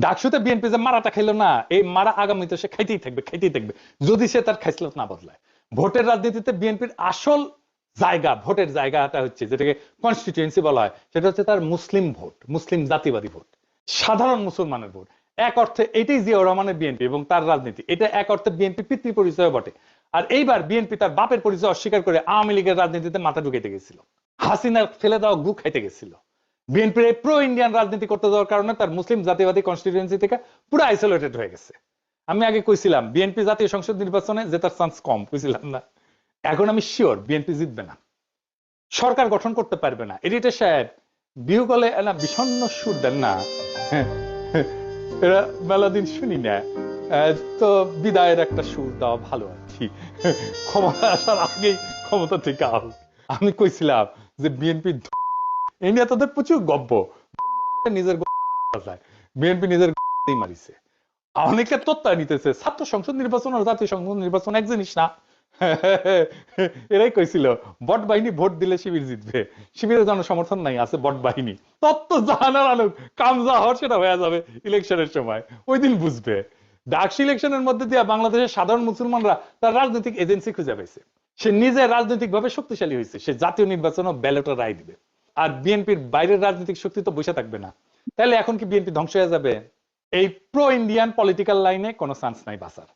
ডাকসুতে BNP যে মারাটা খাইলো না, এই মারা আগামীতে সে খাইতেই থাকবে যদি সে তার খাইসলত না বদলায়। ভোটের রাজনীতিতে বিএনপির আসল জায়গা, ভোটের জায়গাটা হচ্ছে যেটাকে কনস্টিটিউয়েন্সি বলা হয়, সেটা হচ্ছে তার মুসলিম ভোট, মুসলিম জাতিবাদী ভোট, সাধারণ মুসলমানের ভোট। এক অর্থে এটাই জিয়াউর রহমানের বিএনপি এবং তার রাজনীতি, এটা এক অর্থে বিএনপি পিতৃ পরিচয় বটে। আর এইবার বিএনপি তার বাপের পরিচয় অস্বীকার করে আওয়ামী লীগের রাজনীতিতে মাথা ঢুকাইতে গেছিল, হাসিনার ফেলে দেওয়া গু খাইতে গেছিল। বিএনপির এই প্রো ইন্ডিয়ান রাজনীতি করতে যাওয়ার কারণে তার মুসলিম জাতিবাদী কনস্টিটিউয়েন্সি থেকে পুরো আইসোলেটেড হয়ে গেছে। আমি আগে কইছিলাম বিএনপি জাতীয় সংসদ নির্বাচনে জেতার চান্স কম, কইছিলাম না? এখন আমি শিওর বিএনপি জিতবে না, সরকার গঠন করতে পারবে না। এডিটর সাহেব বিহু কলে না বিষণ্ণ সুর দেন না, এরা মেলাদিন শুনি না, তো বিদায়ের একটা সুর দেওয়া ভালো আর কি, ক্ষমতা আসার আগেই ক্ষমতা থেকে আউট। আমি কইছিলাম যে বিএনপি এই নিয়ে তাদের প্রচুর গব্য, নিজের বিএনপি নিজের মারিছে। অনেকে তত্ত্ব নিতেছে ছাত্র সংসদ নির্বাচন আর জাতীয় সংসদ নির্বাচন এক জিনিস না। এরাই কইছিল বট বাহিনী ভোট দিলে শিবির জিতবে, শিবিরের জন্য সমর্থন নাই, আছে বট বাহিনী। তত্ত্ব জানার আলোক কাম যা হওয়ার সেটা হয়ে যাবে ইলেকশনের সময়, ওই দিন বুঝবে। ডাকসু ইলেকশনের মধ্যে দিয়ে বাংলাদেশের সাধারণ মুসলমানরা তার রাজনৈতিক এজেন্সি খুঁজে পাইছে, সে নিজে রাজনৈতিক ভাবে শক্তিশালী হয়েছে, সে জাতীয় নির্বাচন ও ব্যালটে রায় দিবে। আর বিএনপির বাইরের রাজনৈতিক শক্তি তো বসে থাকবে না। তাহলে এখন কি বিএনপি ধ্বংস হয়ে যাবে? এই প্রো ইন্ডিয়ান পলিটিক্যাল লাইনে কোনো চান্স নাই বাঁচার।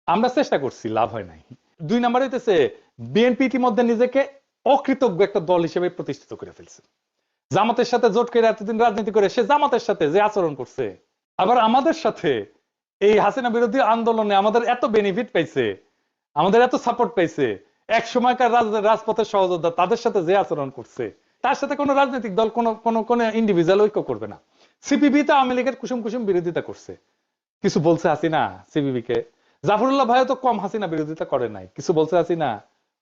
আমরা চেষ্টা করছি, লাভ হয় নাই। দুই নাম্বার হইতেছে বিএনপি ইতিমধ্যে নিজেকে অকৃতজ্ঞ একটা দল হিসেবে প্রতিষ্ঠিত করে ফেলছে। জামাতের সাথে জোট করে এতদিন রাজনীতি করে সে জামাতের সাথে যে আচরণ করছে, আবার আমাদের সাথে এই হাসিনা বিরোধী আন্দোলনে আমাদের এত বেনিফিট পাইছে, আমাদের এত সাপোর্ট পাইছে, এক সময়কার রাজপথের সহযোদ্ধা তাদের সাথে যে আচরণ করছে, তার সাথে কোনো রাজনৈতিক দল কোনো ইন্ডিভিজুয়াল ঐক্য করবে না। সিপিবি তো আওয়ামী লীগের কুসুম কুসুম বিরোধিতা করছে, কিছু বলছে হাসিনা সিপিবি কে? জাফরুল্লাহ ভাইও তো কম হাসিনা বিরোধিতা করে নাই, কিছু বলছে হাসিনা?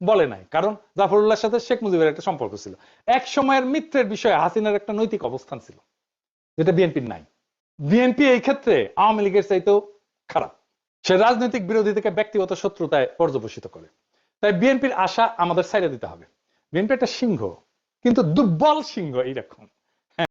বলে নাই, কারণ জাফরুল্লাহর সাথে শেখ মুজিবের একটা সম্পর্ক ছিল, এক সময়ের মিত্রের বিষয়ে হাসিনার একটা নৈতিক অবস্থান ছিল, যেটা বিএনপির নাই। বিএনপি এই ক্ষেত্রে আওয়ামী লীগের চাইতেও খারাপ, সে রাজনৈতিক বিরোধী থেকে ব্যক্তিগত শত্রুতায় পর্যবসিত করে। তাই বিএনপির আশা আমাদের ছাইড়া দিতে হবে। বিএনপি একটা সিংহ, কিন্তু দুর্বল সিংহ এইরকম।